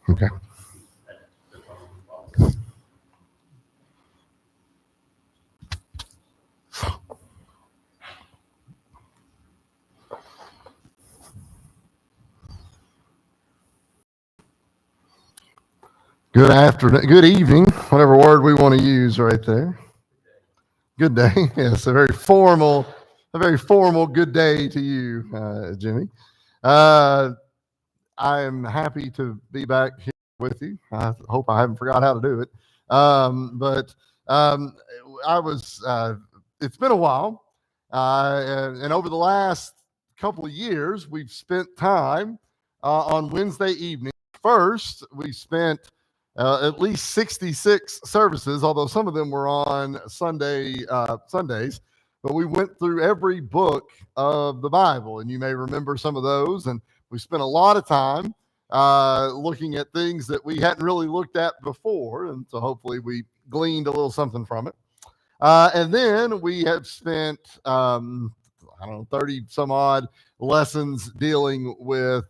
Okay. Good afternoon, good evening, whatever word we want to use right there. Good day. Yes, a very formal good day to you, Jimmy. I am happy to be back here with you. I hope I haven't forgot how to do it. But I was, it's been a while. And over the last couple of years, we've spent time on Wednesday evening. First, we spent at least 66 services, although some of them were on Sundays. But we went through every book of the Bible, and you may remember some of those. And we spent a lot of time looking at things that we hadn't really looked at before, and so hopefully we gleaned a little something from it. And then we have spent, 30 some odd lessons dealing with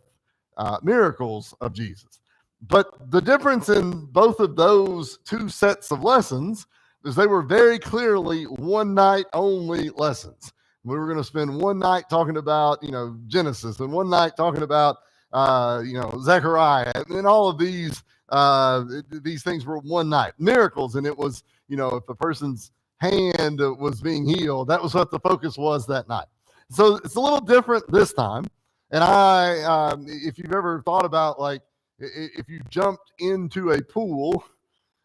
miracles of Jesus. But the difference in both of those two sets of lessons is they were very clearly one night only lessons. We were going to spend one night talking about, Genesis, and one night talking about, Zechariah, and all of these things were one night miracles. And it was, if a person's hand was being healed, that was what the focus was that night. So it's a little different this time. And if you've ever thought about, like, if you jumped into a pool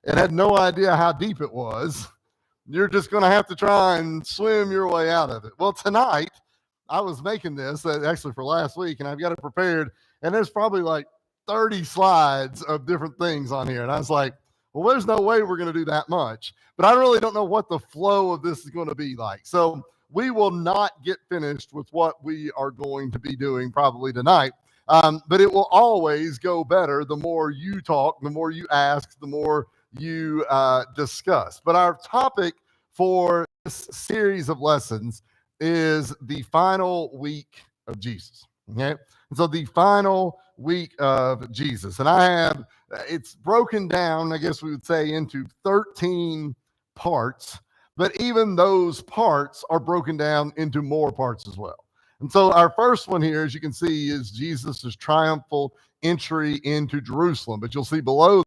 and had no idea how deep it was, you're just going to have to try and swim your way out of it. Well, tonight, I was making this actually for last week, and I've got it prepared, and there's probably like 30 slides of different things on here. And I was like, well, there's no way we're going to do that much. But I really don't know what the flow of this is going to be like. So we will not get finished with what we are going to be doing probably tonight. But it will always go better the more you talk, the more you ask, the more you discuss. But our topic for this series of lessons is the final week of Jesus. Okay, and so the final week of Jesus, and it's broken down, I guess we would say, into 13 parts. But even those parts are broken down into more parts as well. And so our first one here, as you can see, is Jesus' triumphal entry into Jerusalem. But you'll see below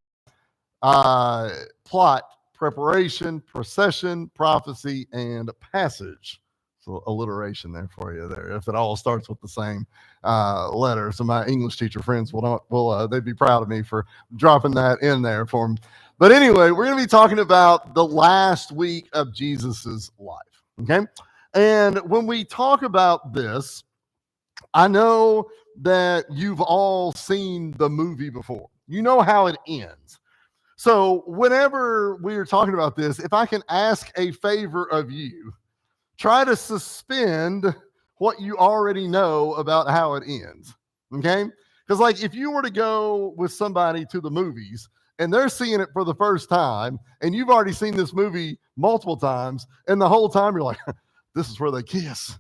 plot, preparation, procession, prophecy, and passage. So alliteration there for you there. If it all starts with the same letter. So my English teacher friends they'd be proud of me for dropping that in there for them. But anyway, we're going to be talking about the last week of Jesus's life. Okay. And when we talk about this, I know that you've all seen the movie before. You know how it ends. So whenever we're talking about this, if I can ask a favor of you, try to suspend what you already know about how it ends. Okay? Because, like, if you were to go with somebody to the movies and they're seeing it for the first time, and you've already seen this movie multiple times, and the whole time you're like, this is where they kiss.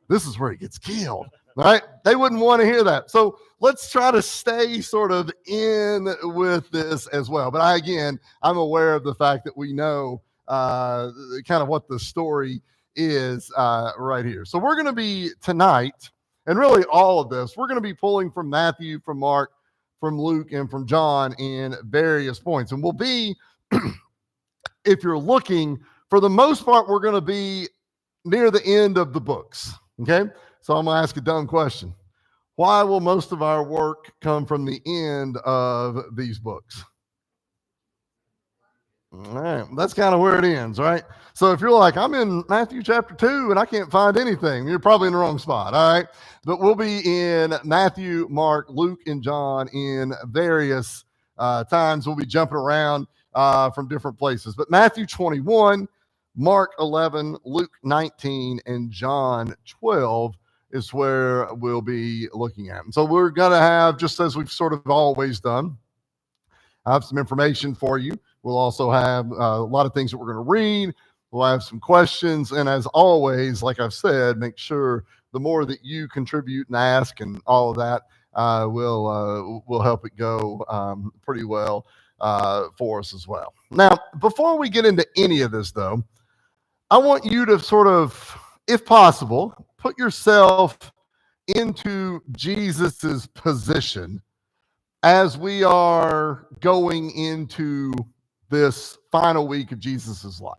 This is where he gets killed. Right? They wouldn't want to hear that. So let's try to stay sort of in with this as well. But I'm aware of the fact that we know kind of what the story is right here. So we're going to be tonight, and really all of this, we're going to be pulling from Matthew, from Mark, from Luke, and from John in various points. And we'll be, if you're looking, for the most part, we're going to be near the end of the books. Okay? So I'm going to ask a dumb question. Why will most of our work come from the end of these books? All right, that's kind of where it ends, right? So if you're like, I'm in Matthew chapter 2 and I can't find anything, you're probably in the wrong spot, all right? But we'll be in Matthew, Mark, Luke, and John in various times. We'll be jumping around from different places. But Matthew 21, Mark 11, Luke 19, and John 12 is where we'll be looking at. And so we're going to have, just as we've sort of always done, I have some information for you. We'll also have a lot of things that we're going to read. We'll have some questions. And as always, like I've said, make sure the more that you contribute and ask and all of that will help it go pretty well for us as well. Now, before we get into any of this, though, I want you to sort of, if possible, put yourself into Jesus's position as we are going into this final week of Jesus's life.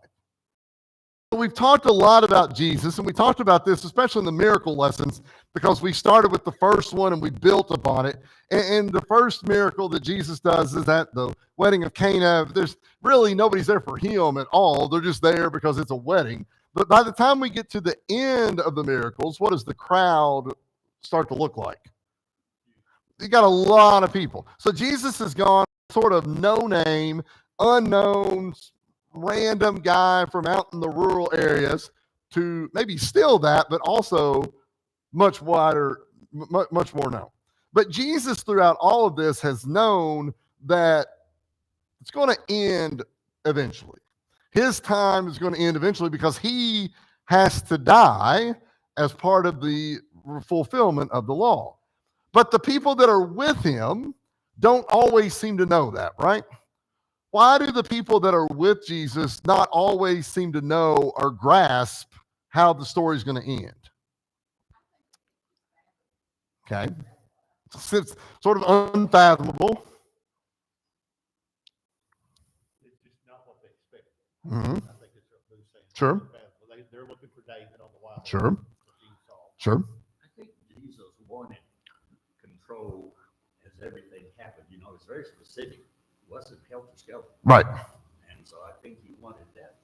We've talked a lot about Jesus, and we talked about this, especially in the miracle lessons, because we started with the first one and we built upon it. And the first miracle that Jesus does is at the wedding of Cana. There's really nobody's there for him at all. They're just there because it's a wedding. But by the time we get to the end of the miracles, what does the crowd start to look like? You got a lot of people. So Jesus has gone sort of no name, unknown, random guy from out in the rural areas to maybe still that, but also much wider, much more known. But Jesus throughout all of this has known that it's going to end eventually. His time is going to end eventually because he has to die as part of the fulfillment of the law. But the people that are with him don't always seem to know that, right? Why do the people that are with Jesus not always seem to know or grasp how the story is going to end? Okay. It's sort of unfathomable. It's just not what they expect. Mm-hmm. I think it's what they're saying. Sure. They're looking for David on the wild. Sure. Sure. I think Jesus wanted control as everything happened. You know, it's very specific. It wasn't helter-skelter. Right. And so I think he wanted that.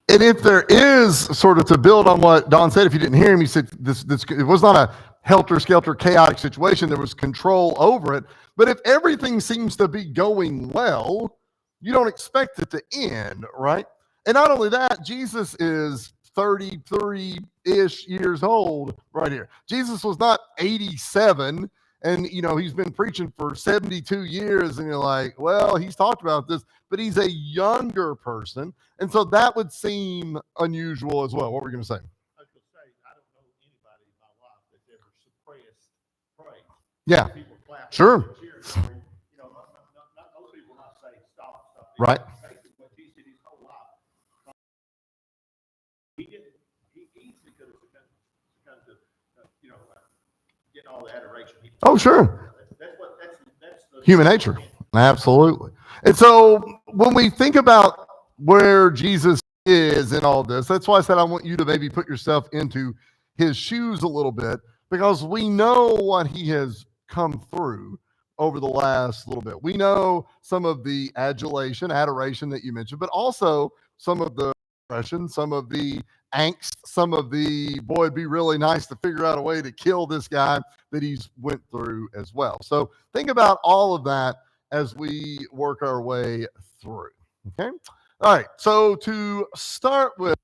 And if there is sort of to build on what Don said, if you didn't hear him, he said this it was not a helter-skelter chaotic situation. There was control over it. But if everything seems to be going well, you don't expect it to end, right? And not only that, Jesus is 33-ish years old right here. Jesus was not 87, and he's been preaching for 72 years, and you're like, well, he's talked about this, but he's a younger person, and so that would seem unusual as well. What were you going to say? I was going to say, I don't know anybody in my life that's ever suppressed praise. Yeah. People clapping, Sure. cheering, most people not say stop. Right. Basically what Jesus did his whole life. He easily could have succumbed to, getting all the adoration. Oh, sure. That's the Human nature. Absolutely. And so when we think about where Jesus is in all this, that's why I said I want you to maybe put yourself into his shoes a little bit, because we know what he has come through over the last little bit. We know some of the adoration that you mentioned, but also some of the depression, some of the angst, some of the, boy, it'd be really nice to figure out a way to kill this guy that he's went through as well. So think about all of that as we work our way through. Okay. All right. So to start with,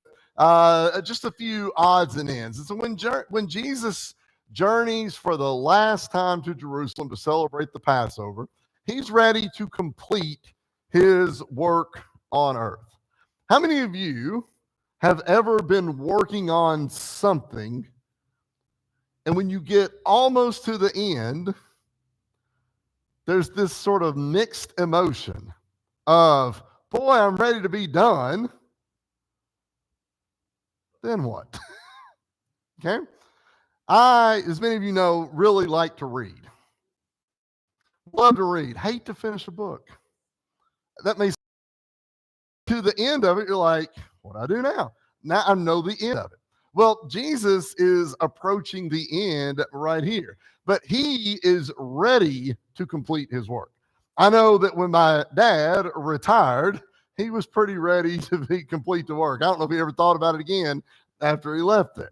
just a few odds and ends. And so when Jesus journeys for the last time to Jerusalem to celebrate the Passover, he's ready to complete his work on earth. How many of you have ever been working on something, and when you get almost to the end, there's this sort of mixed emotion of, boy, I'm ready to be done. Then what? Okay. I, as many of you know, really like to read. Love to read. Hate to finish a book. That may to the end of it, you're like, what do I do now? Now I know the end of it. Well, Jesus is approaching the end right here, but he is ready to complete his work. I know that when my dad retired, he was pretty ready to complete the work. I don't know if he ever thought about it again after he left there.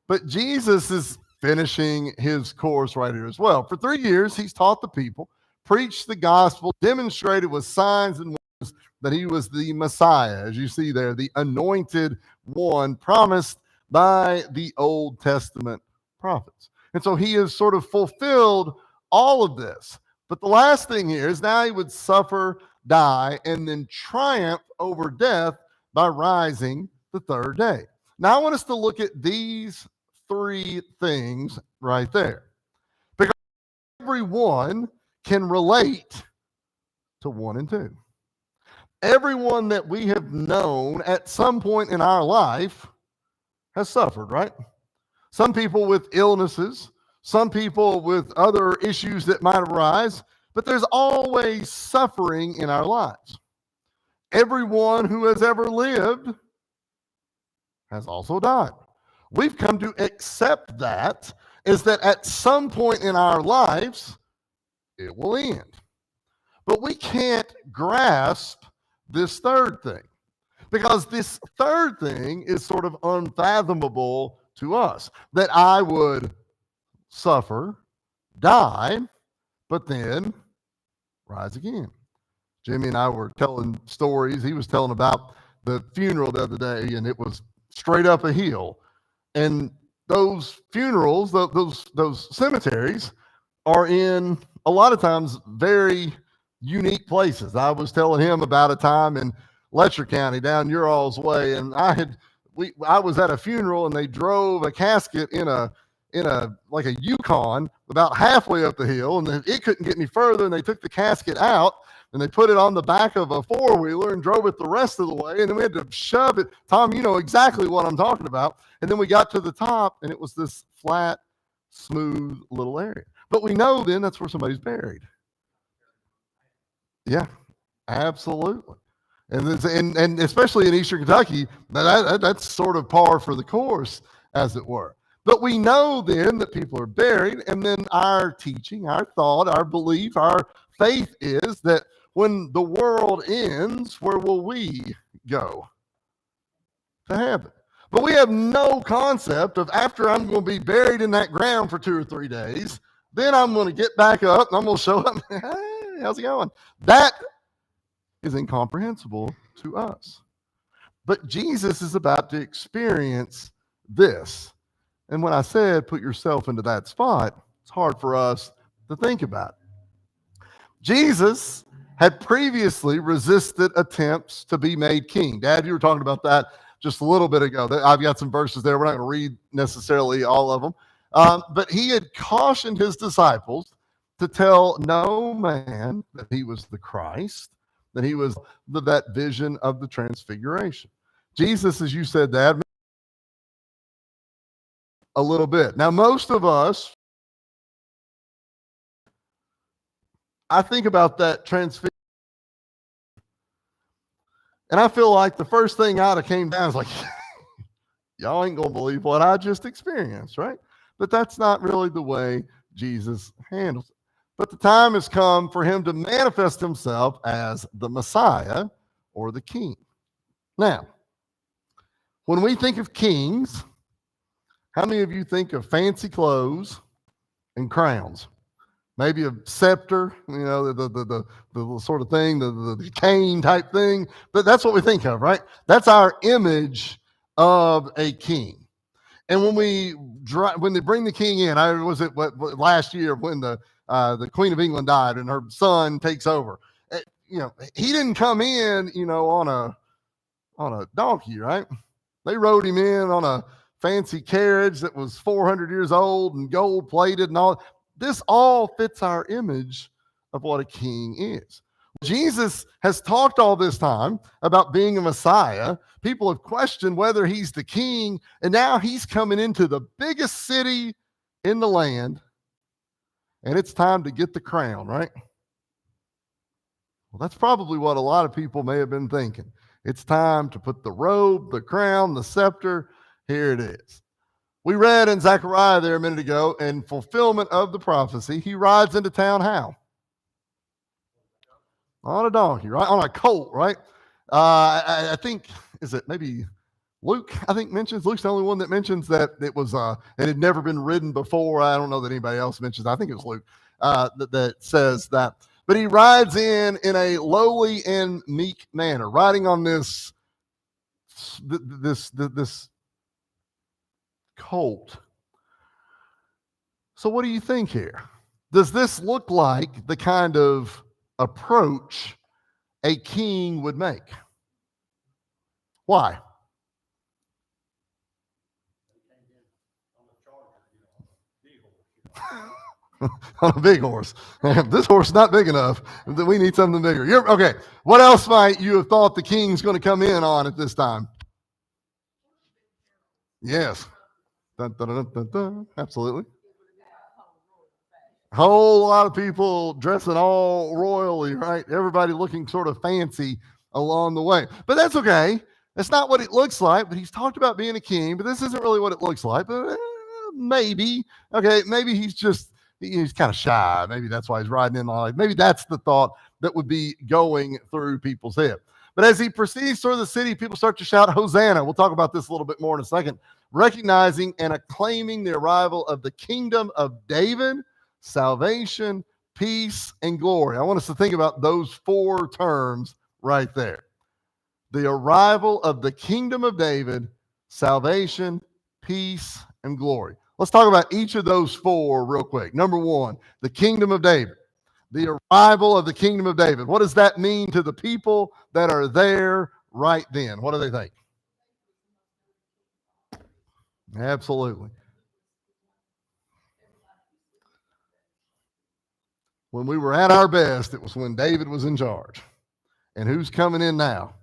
But Jesus is finishing his course right here as well. For 3 years, he's taught the people, preached the gospel, demonstrated with signs and wonders that he was the Messiah, as you see there, the anointed one promised by the Old Testament prophets. And so he has sort of fulfilled all of this. But the last thing here is now he would suffer, die, and then triumph over death by rising the third day. Now I want us to look at these three things right there. Because everyone can relate to 1 and 2. Everyone that we have known at some point in our life has suffered, right? Some people with illnesses, some people with other issues that might arise, but there's always suffering in our lives. Everyone who has ever lived has also died. We've come to accept that, is that at some point in our lives, it will end. But we can't grasp this third thing, because this third thing is sort of unfathomable to us, that I would suffer, die, but then rise again. Jimmy and I were telling stories. He was telling about the funeral the other day, and it was straight up a hill. And those funerals, those cemeteries are in, a lot of times, very unique places. I was telling him about a time in Letcher County down your all's way, and I was at a funeral, and they drove a casket in a like a Yukon about halfway up the hill, and it couldn't get any further, and they took the casket out and they put it on the back of a four-wheeler and drove it the rest of the way, and then we had to shove it. Tom, you know exactly what I'm talking about. And then we got to the top, and it was this flat, smooth little area. But we know then that's where somebody's buried. Yeah, absolutely. And especially in Eastern Kentucky, that's sort of par for the course, as it were. But we know then that people are buried, and then our teaching, our thought, our belief, our faith is that when the world ends, where will we go? To heaven. But we have no concept of, after I'm going to be buried in that ground for 2 or 3 days, then I'm going to get back up and I'm going to show up. Hey, how's it going? That is incomprehensible to us. But Jesus is about to experience this. And when I said put yourself into that spot, it's hard for us to think about. Jesus had previously resisted attempts to be made king. Dad, you were talking about that just a little bit ago. I've got some verses there. We're not going to read necessarily all of them. But he had cautioned his disciples to tell no man that he was the Christ, that he was that vision of the transfiguration. Jesus, as you said, Dad, a little bit. Now, most of us, I think about that transfiguration, and I feel like the first thing out of came down is like, y'all ain't going to believe what I just experienced, right? But that's not really the way Jesus handles it. But the time has come for him to manifest himself as the Messiah or the King. Now, when we think of kings, how many of you think of fancy clothes and crowns? Maybe a scepter, you know, the sort of thing, the cane type thing. But that's what we think of, right? That's our image of a king. And when they bring the king in, last year when the Queen of England died and her son takes over, he didn't come in, on a donkey, right? They rode him in on a fancy carriage that was 400 years old and gold plated and all. This all fits our image of what a king is. Jesus has talked all this time about being a Messiah. People have questioned whether he's the king, and now he's coming into the biggest city in the land, and it's time to get the crown, right? Well, that's probably what a lot of people may have been thinking. It's time to put the robe, the crown, the scepter. Here it is. We read in Zechariah there a minute ago, in fulfillment of the prophecy, he rides into town how? On a donkey, right? On a colt, right? I think, is it maybe Luke, Luke's the only one that mentions that it was, it had never been ridden before. I don't know that anybody else mentions. I think it was Luke that says that. But he rides in a lowly and meek manner, riding on this colt. So what do you think here? Does this look like the kind of approach a king would make? Why? On a big horse. This horse is not big enough. We need something bigger. Okay. What else might you have thought the king's going to come in on at this time? Yes. Dun, dun, dun, dun, dun. Absolutely. Whole lot of people dressing all royally, right? Everybody looking sort of fancy along the way. But that's okay. That's not what it looks like. But he's talked about being a king, but this isn't really what it looks like. But maybe, okay, maybe he's kind of shy. Maybe that's why he's riding in on. Maybe that's the thought that would be going through people's head. But as he proceeds through the city, people start to shout, Hosanna. We'll talk about this a little bit more in a second. Recognizing and acclaiming the arrival of the kingdom of David, salvation, peace, and glory. I want us to think about those four terms right there. The arrival of the kingdom of David, salvation, peace, and glory. Let's talk about each of those four real quick. Number one, the kingdom of David. The arrival of the kingdom of David. What does that mean to the people that are there right then? What do they think? Absolutely. When we were at our best, it was when David was in charge. And who's coming in now?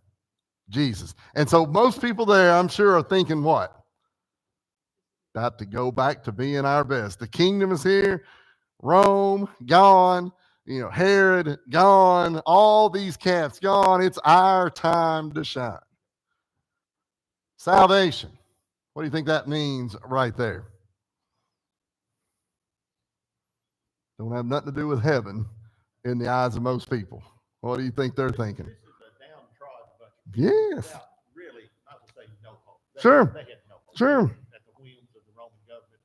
Jesus. And so most people there, I'm sure, are thinking what? About to go back to being our best. The kingdom is here. Rome, gone. Herod, gone. All these cats, gone. It's our time to shine. Salvation. What do you think that means right there? Don't have nothing to do with heaven in the eyes of most people. What do you think they're thinking? This is a downtrodden bunch of people. Yes. Without really, I would say, no hope. Sure. They had no hope. Sure. At the whims of the Roman government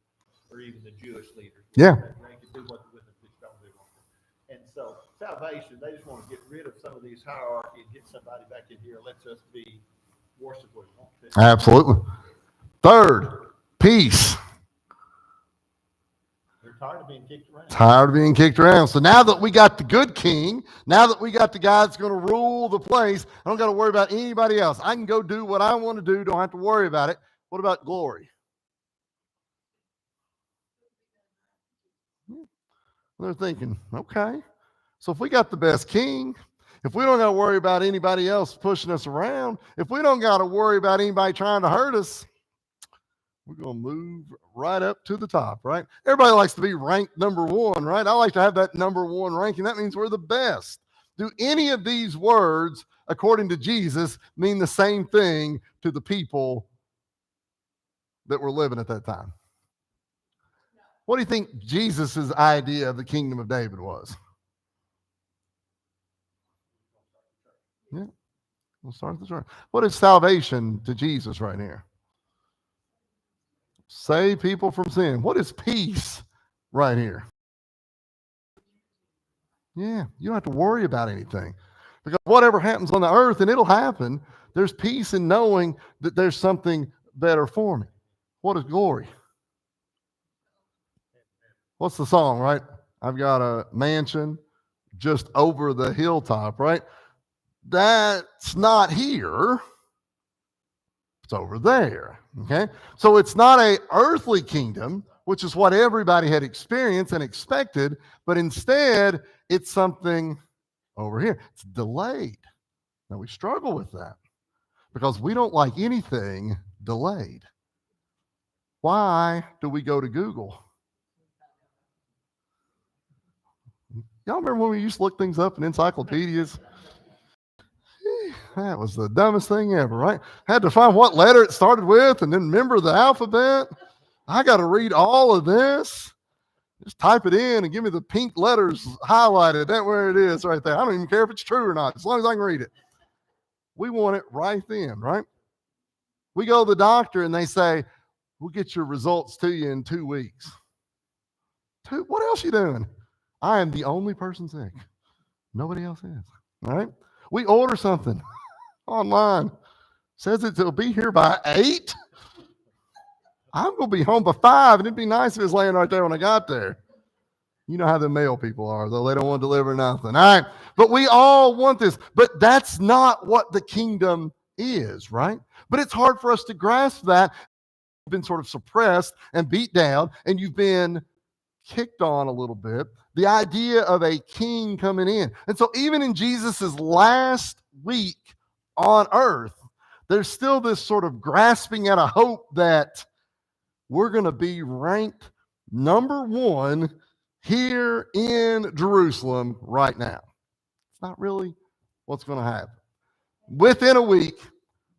or even the Jewish leaders. Yeah. They could do what the women don't do. And so salvation, they just want to get rid of some of these hierarchy and get somebody back in here. Let's us be worship what we want to. Absolutely. Third, peace. They're tired of being kicked around. Tired of being kicked around. So now that we got the good king, now that we got the guy that's going to rule the place, I don't got to worry about anybody else. I can go do what I want to do. Don't have to worry about it. What about glory? They're thinking, okay, so if we got the best king, if we don't got to worry about anybody else pushing us around, if we don't got to worry about anybody trying to hurt us, we're going to move right up to the top, right? Everybody likes to be ranked number one, right? I like to have that number one ranking. That means we're the best. Do any of these words, according to Jesus, mean the same thing to the people that were living at that time? What do you think Jesus' idea of the kingdom of David was? Yeah, we'll start this right. What is salvation to Jesus right here? Save people from sin. What is peace right here? Yeah, you don't have to worry about anything. Because whatever happens on the earth, and it'll happen, there's peace in knowing that there's something better for me. What is glory? What's the song, right? I've got a mansion just over the hilltop, right? That's not here. It's over there, okay? So it's not an earthly kingdom, which is what everybody had experienced and expected, but instead it's something over here. It's delayed. Now we struggle with that because we don't like anything delayed. Why do we go to Google? Y'all remember when we used to look things up in encyclopedias? That was the dumbest thing ever, right? Had to find what letter it started with and then remember the alphabet. I got to read all of this. Just type it in and give me the pink letters highlighted. That's where it is right there. I don't even care if it's true or not, as long as I can read it. We want it right then, right? We go to the doctor and they say, we'll get your results to you in 2 weeks. What else you doing? I am the only person sick. Nobody else is. All right? We order something online. Says it'll be here by 8. I'm going to be home by 5, and it'd be nice if it was laying right there when I got there. You know how the mail people are, though. They don't want to deliver nothing. All right? But we all want this. But that's not what the kingdom is, right? But it's hard for us to grasp that. You've been sort of suppressed and beat down, and you've been kicked on a little bit. The idea of a king coming in. And so even in Jesus's last week on earth, there's still this sort of grasping at a hope that we're going to be ranked number one here in Jerusalem right now. It's not really what's going to happen. Within a week,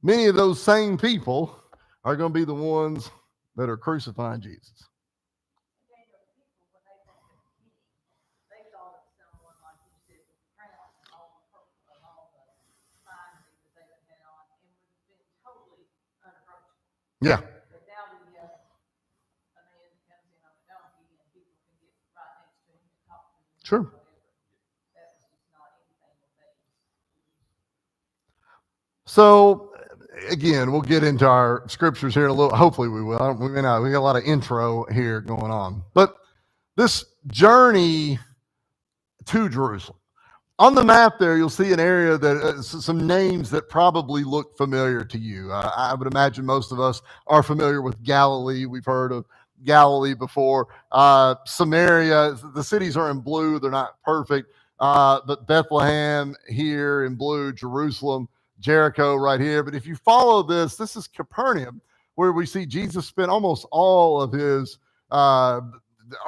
many of those same people are going to be the ones that are crucifying Jesus. Yeah. But now we have a man that comes in on a donkey and people can get right next to him and talk to him. Sure. That was just not anything that So, again, we'll get into our scriptures here in a little. Hopefully we will. We may not. We got a lot of intro here going on. But this journey to Jerusalem. On the map there, you'll see an area that some names that probably look familiar to you. I would imagine most of us are familiar with Galilee. We've heard of Galilee before. Samaria, the cities are in blue. They're not perfect. But Bethlehem here in blue, Jerusalem, Jericho right here. But if you follow this is Capernaum, where we see Jesus spent almost all of his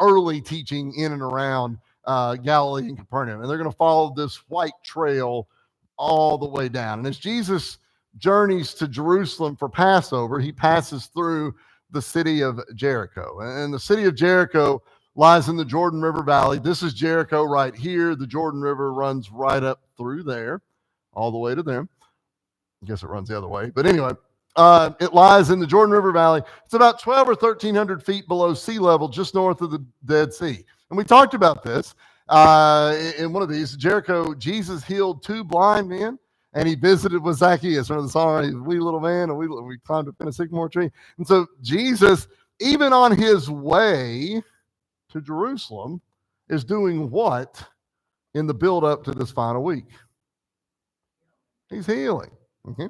early teaching in and around Galilee and Capernaum. And they're going to follow this white trail all the way down. And as Jesus journeys to Jerusalem for Passover, he passes through the city of Jericho. And the city of Jericho lies in the Jordan River Valley. This is Jericho right here. The Jordan River runs right up through there, all the way to there. I guess it runs the other way. But anyway, it lies in the Jordan River Valley. It's about 1,200 or 1,300 feet below sea level, just north of the Dead Sea. And we talked about this in one of these. Jericho, Jesus healed 2 blind men, and he visited with Zacchaeus. Remember the song, he's a wee little man, and we climbed up in a sycamore tree. And so Jesus, even on his way to Jerusalem, is doing what in the build-up to this final week? He's healing. Okay?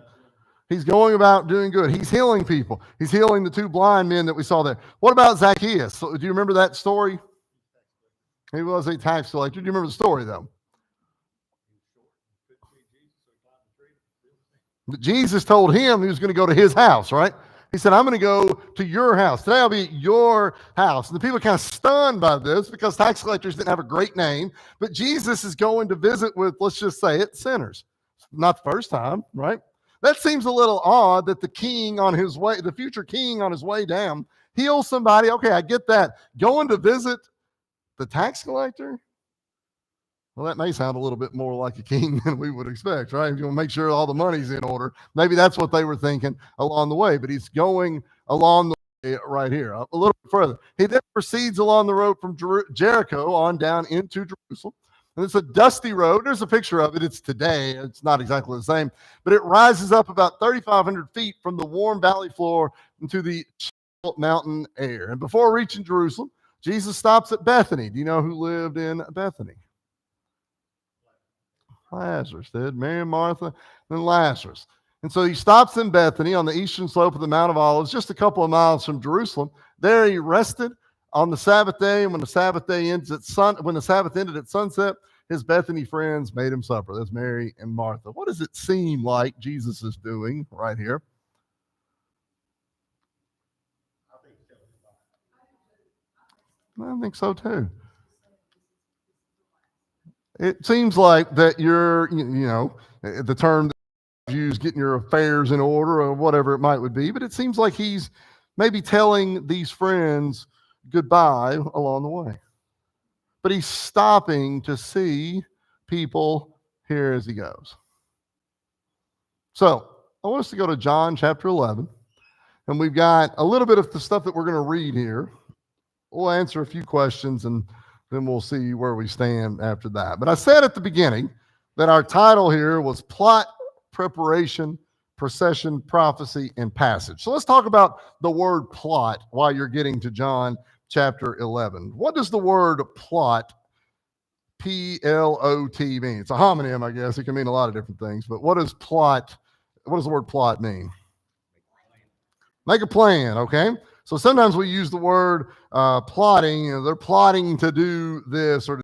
He's going about doing good. He's healing people. He's healing the 2 blind men that we saw there. What about Zacchaeus? So, do you remember that story? He was a tax collector. Do you remember the story, though? Jesus told him he was going to go to his house, right? He said, I'm going to go to your house. Today I'll be at your house. And the people are kind of stunned by this because tax collectors didn't have a great name. But Jesus is going to visit with, let's just say it, sinners. Not the first time, right? That seems a little odd that the king on his way, the future king on his way down, heals somebody. Okay, I get that. Going to visit the tax collector? Well, that may sound a little bit more like a king than we would expect, right? You want to make sure all the money's in order. Maybe that's what they were thinking along the way, but he's going along the way right here, a little bit further. He then proceeds along the road from Jericho on down into Jerusalem. And it's a dusty road. There's a picture of it. It's today. It's not exactly the same, but it rises up about 3,500 feet from the warm valley floor into the chill mountain air. And before reaching Jerusalem, Jesus stops at Bethany. Do you know who lived in Bethany? Lazarus did. Mary and Martha and Lazarus. And so he stops in Bethany on the eastern slope of the Mount of Olives, just a couple of miles from Jerusalem. There he rested on the Sabbath day. And when the Sabbath ended at sunset, his Bethany friends made him supper. That's Mary and Martha. What does it seem like Jesus is doing right here? I think so too. It seems like that you're, the term that you use, getting your affairs in order or whatever it might be, but it seems like he's maybe telling these friends goodbye along the way. But he's stopping to see people here as he goes. So I want us to go to John chapter 11, and we've got a little bit of the stuff that we're going to read here. We'll answer a few questions, and then we'll see where we stand after that. But I said at the beginning that our title here was Plot, Preparation, Procession, Prophecy, and Passage. So let's talk about the word plot while you're getting to John chapter 11. What does the word plot, P-L-O-T, mean? It's a homonym, I guess. It can mean a lot of different things. But what does the word plot mean? Make a plan, okay? So sometimes we use the word plotting. They're plotting to do this, or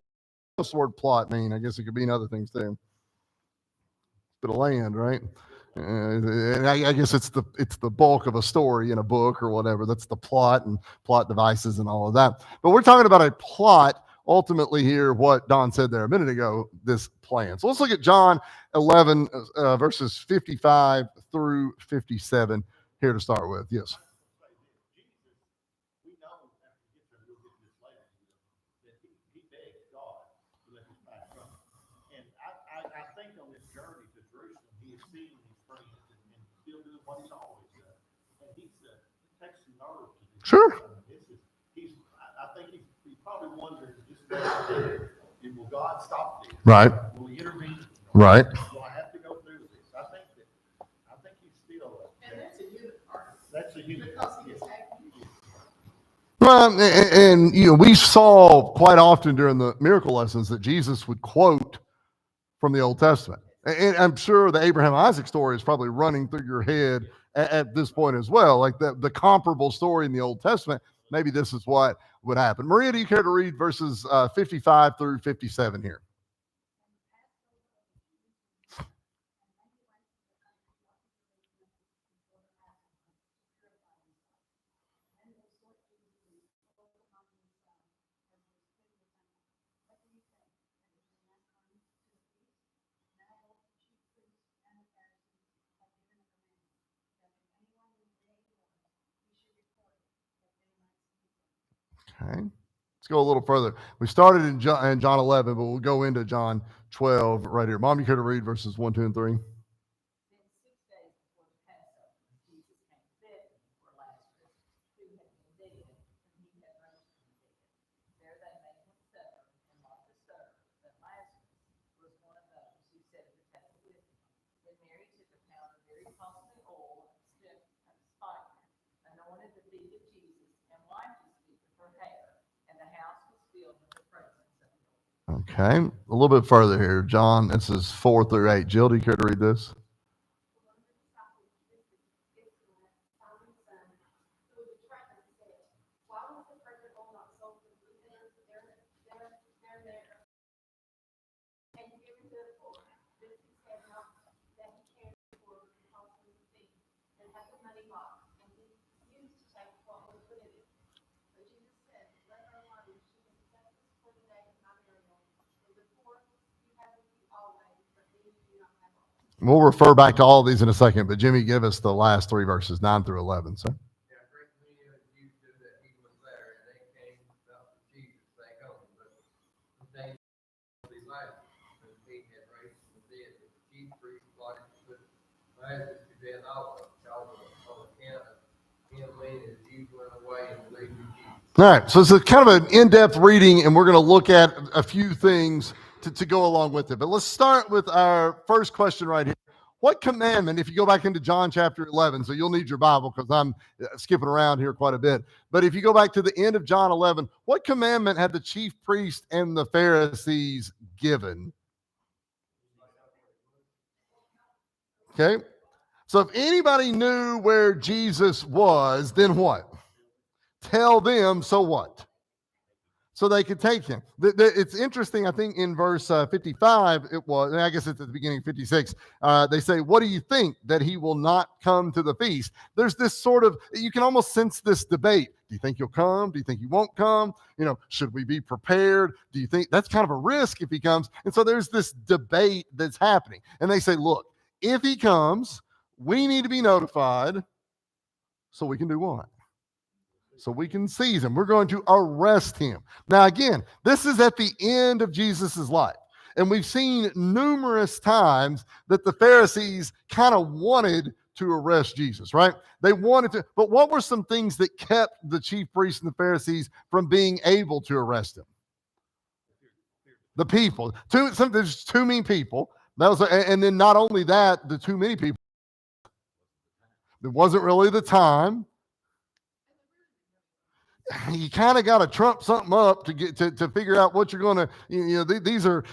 what's the word plot mean? I guess it could mean other things too. Bit of land, right? And I guess it's the bulk of a story in a book or whatever. That's the plot and plot devices and all of that. But we're talking about a plot ultimately here, what Don said there a minute ago, this plan. So let's look at John 11, verses 55 through 57 here to start with. Yes. We know after we get there, we'll get this later, that he begged God to let his back come. And I think on this journey to Jerusalem, he is seeing these friends and still doing what he's always done. And he's takes some nerve to do. Sure. I think he's probably wondering, just will God stop this? Right. Will he intervene? Right. Will I have to go through this? I think he's still. And that's a human part. That's a human. Because he Yes. was acting. Well, and we saw quite often during the miracle lessons that Jesus would quote from the Old Testament. And I'm sure the Abraham Isaac story is probably running through your head at this point as well. Like the comparable story in the Old Testament, maybe this is what would happen. Maria, do you care to read verses 55 through 57 here? Okay. Let's go a little further. We started in John 11, but we'll go into John 12 right here. Mom, you care to read verses 1, 2, and 3? Then 6 days before the Passover, Jesus came to Bethany where Lazarus, who had been dead, and he had rose from the dead. There they made him supper, and Martha served, but Lazarus was one of those who sat at the table with him. Then Mary took a pound of very costly oil and spikenard, anointed the feet of Jesus, and wiped his feet with her hair, and the house was filled with the fragrance of the oil. Okay. A little bit further here. John, this is 4 through 8. Jill, do you care to read this? We'll refer back to all of these in a second, but Jimmy, give us the last 3 verses, 9 through 11, sir. Yeah, great many of you knew that he was there, and they came up to Jesus back home. But the day of his life, when he had raised from the dead, the chief priest plotted to put Lazarus to death also, on account of him leaving his Jews went away and believed in Jesus. All right, so it's a kind of an in-depth reading, and we're going to look at a few things to go along with it. But let's start with our first question right here. What commandment, if you go back into John chapter 11, so you'll need your Bible because I'm skipping around here quite a bit. But if you go back to the end of John 11, what commandment had the chief priest and the Pharisees given? Okay, so if anybody knew where Jesus was, then what? Tell them, so what? So they could take him. It's interesting, I think in verse 55, it was, and I guess it's at the beginning of 56, they say, what do you think, that he will not come to the feast? There's this sort of, you can almost sense this debate. Do you think he'll come? Do you think he won't come? Should we be prepared? Do you think that's kind of a risk if he comes? And so there's this debate that's happening. And they say, look, if he comes, we need to be notified so we can do what? So we can seize him. We're going to arrest him. Now, again, this is at the end of Jesus's life. And we've seen numerous times that the Pharisees kind of wanted to arrest Jesus, right? They wanted to, but what were some things that kept the chief priests and the Pharisees from being able to arrest him? The people. There's too many people. And then not only that, the too many people. It wasn't really the time. you kind of got to trump something up to get to figure out what you're going to, these are,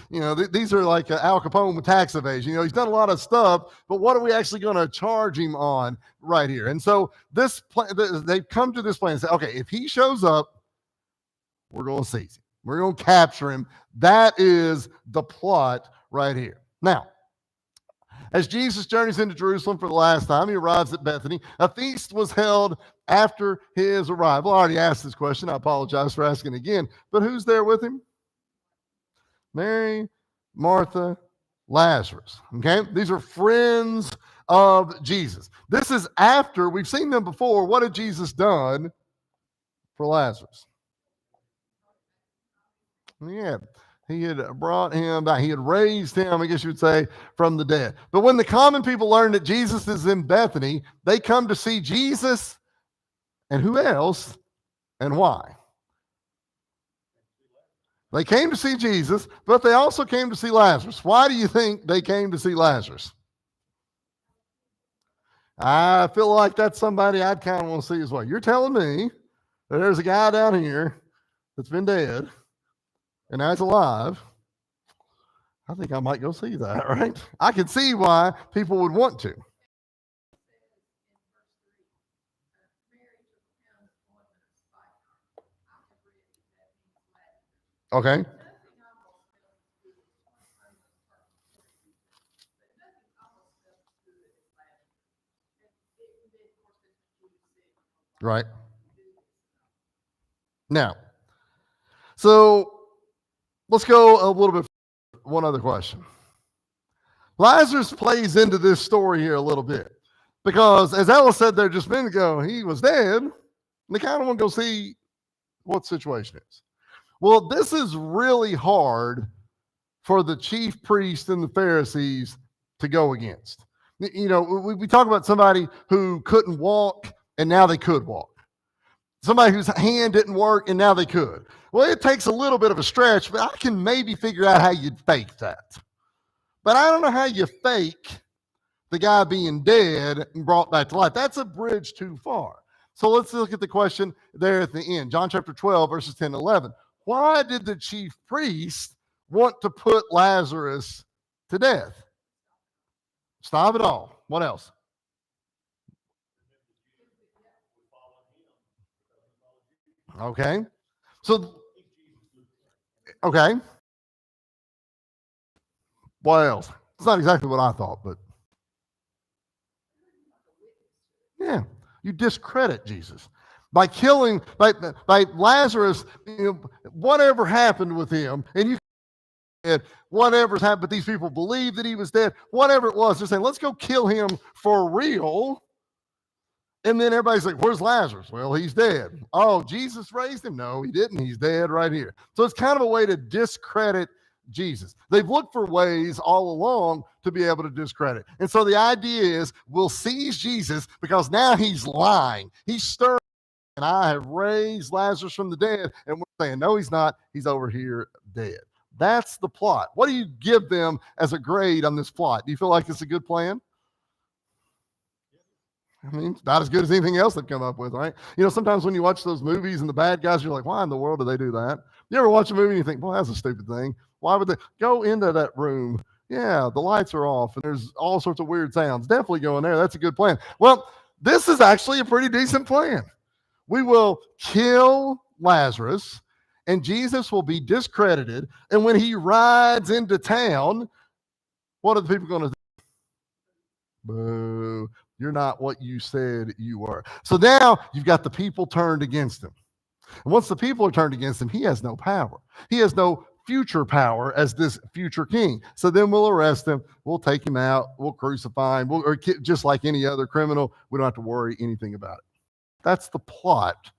these are like Al Capone with tax evasion. He's done a lot of stuff, but what are we actually going to charge him on right here? And so this plan, they've come to this plan and say, okay, if he shows up, we're going to seize him. We're going to capture him. That is the plot right here. Now, as Jesus journeys into Jerusalem for the last time, he arrives at Bethany. A feast was held after his arrival. I already asked this question. I apologize for asking again. But who's there with him? Mary, Martha, Lazarus. Okay? These are friends of Jesus. This is after we've seen them before. What had Jesus done for Lazarus? Yeah. He had brought him back. He had raised him, I guess you would say, from the dead. But when the common people learn that Jesus is in Bethany, they come to see Jesus and who else and why? They came to see Jesus, but they also came to see Lazarus. Why do you think they came to see Lazarus? I feel like that's somebody I'd kind of want to see as well. You're telling me that there's a guy down here that's been dead and now he's alive. I think I might go see that, right? I can see why people would want to. Okay. Right. Now, so let's go a little bit. One other question. Lazarus plays into this story here a little bit because, as Ella said there just a minute ago, he was dead. And they kind of want to go see what the situation is. Well, this is really hard for the chief priests and the Pharisees to go against. We talk about somebody who couldn't walk and now they could walk. Somebody whose hand didn't work and now they could. Well, it takes a little bit of a stretch, but I can maybe figure out how you'd fake that. But I don't know how you fake the guy being dead and brought back to life. That's a bridge too far. So let's look at the question there at the end. John chapter 12, verses 10 and 11. Why did the chief priest want to put Lazarus to death? Stop it all. What else? Okay. So, okay. What else? It's not exactly what I thought, but yeah, you discredit Jesus by killing, by Lazarus. Whatever happened with him, and you said whatever's happened, but these people believe that he was dead. Whatever it was, they're saying, let's go kill him for real. And then everybody's like, where's Lazarus? Well, he's dead. Oh, Jesus raised him? No, he didn't. He's dead right here. So it's kind of a way to discredit Jesus. They've looked for ways all along to be able to discredit. And so the idea is we'll seize Jesus because now he's lying. He's stirring. And I have raised Lazarus from the dead. And we're saying, no, he's not. He's over here dead. That's the plot. What do you give them as a grade on this plot? Do you feel like it's a good plan? I mean, it's about as good as anything else they've come up with, right? Sometimes when you watch those movies and the bad guys, you're like, why in the world do they do that? You ever watch a movie and you think, boy, that's a stupid thing. Why would they go into that room? Yeah, the lights are off and there's all sorts of weird sounds. Definitely go in there. That's a good plan. Well, this is actually a pretty decent plan. We will kill Lazarus and Jesus will be discredited. And when he rides into town, what are the people going to do? Boo. You're not what you said you were. So now you've got the people turned against him. And once the people are turned against him, he has no power. He has no future power as this future king. So then we'll arrest him. We'll take him out. We'll crucify him. Or just like any other criminal, we don't have to worry anything about it. That's the plot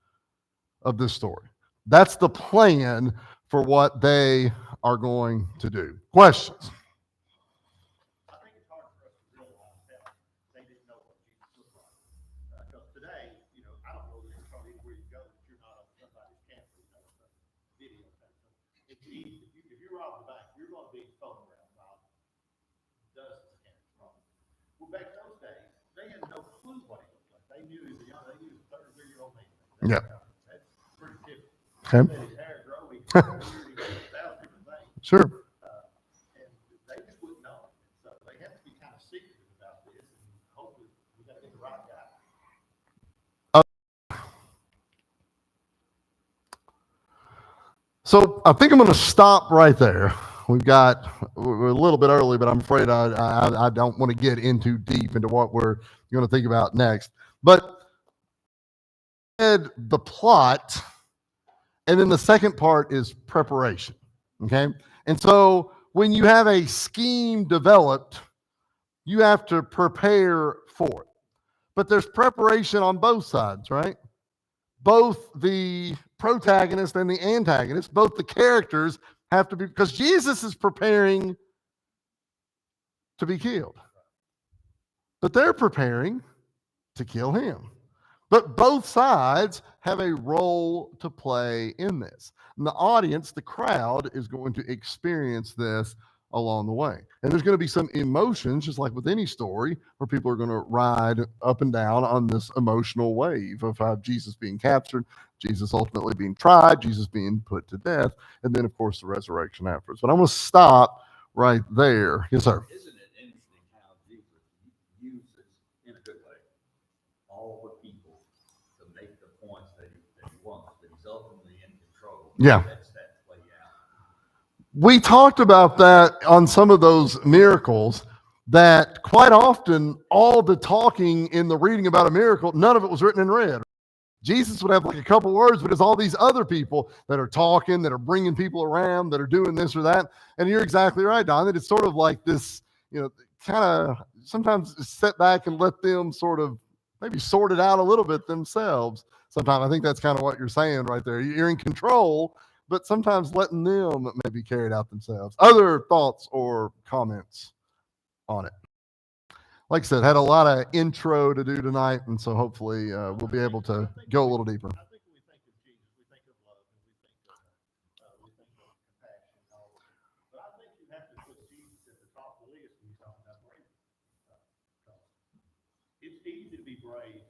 of this story. That's the plan for what they are going to do. Questions? I think it's hard for us to realize how they didn't know what Jesus looked like. Because today, I don't know that it's probably anywhere you go that you're not on somebody's campus video. It's easy. If you rob the bank, you're going to be photographed by dozens of cameras probably. Well, back in those days, they had no clue what he looked like. They knew he was young. They knew he was a 33-year-old man. Yeah. That's pretty Okay. Let his hair grow, he got a beard, he got 1,000 different things. Sure. And they just wouldn't know. So they have to be kind of secretive about this, and hopefully we got to get the right guy. So I think I'm going to stop right there. We're a little bit early, but I'm afraid I don't want to get in too deep into what we're going to think about next. But the plot, and then the second part is preparation. Okay. And so when you have a scheme developed, you have to prepare for it. But there's preparation on both sides, right? Both the protagonist and the antagonist, both the characters have to be, because Jesus is preparing to be killed, but they're preparing to kill him. But both sides have a role to play in this. And the audience, the crowd, is going to experience this along the way. And there's going to be some emotions, just like with any story, where people are going to ride up and down on this emotional wave of Jesus being captured, Jesus ultimately being tried, Jesus being put to death, and then, of course, the resurrection afterwards. But I'm going to stop right there. Yes, sir. Isn't it interesting how Jesus uses, in a good way, all the people to make the points that he wants, that he's ultimately in control? Yeah. That's that play out. We talked about that on some of those miracles, that quite often all the talking in the reading about a miracle, none of it was written in red. Jesus would have like a couple words, but it's all these other people that are talking, that are bringing people around, that are doing this or that. And you're exactly right, Don, that it's sort of like this, kind of sometimes sit back and let them sort of maybe sort it out a little bit themselves. Sometimes I think that's kind of what you're saying right there. You're in control, but sometimes letting them maybe carry it out themselves. Other thoughts or comments on it? Like I said, had a lot of intro to do tonight, and so hopefully we'll be able to go a little deeper. I think when we think of Jesus, we think of love, and we think of compassion and all of it. But I think you have to put Jesus at the top of the list when you're talking about bravery. It's easy to be brave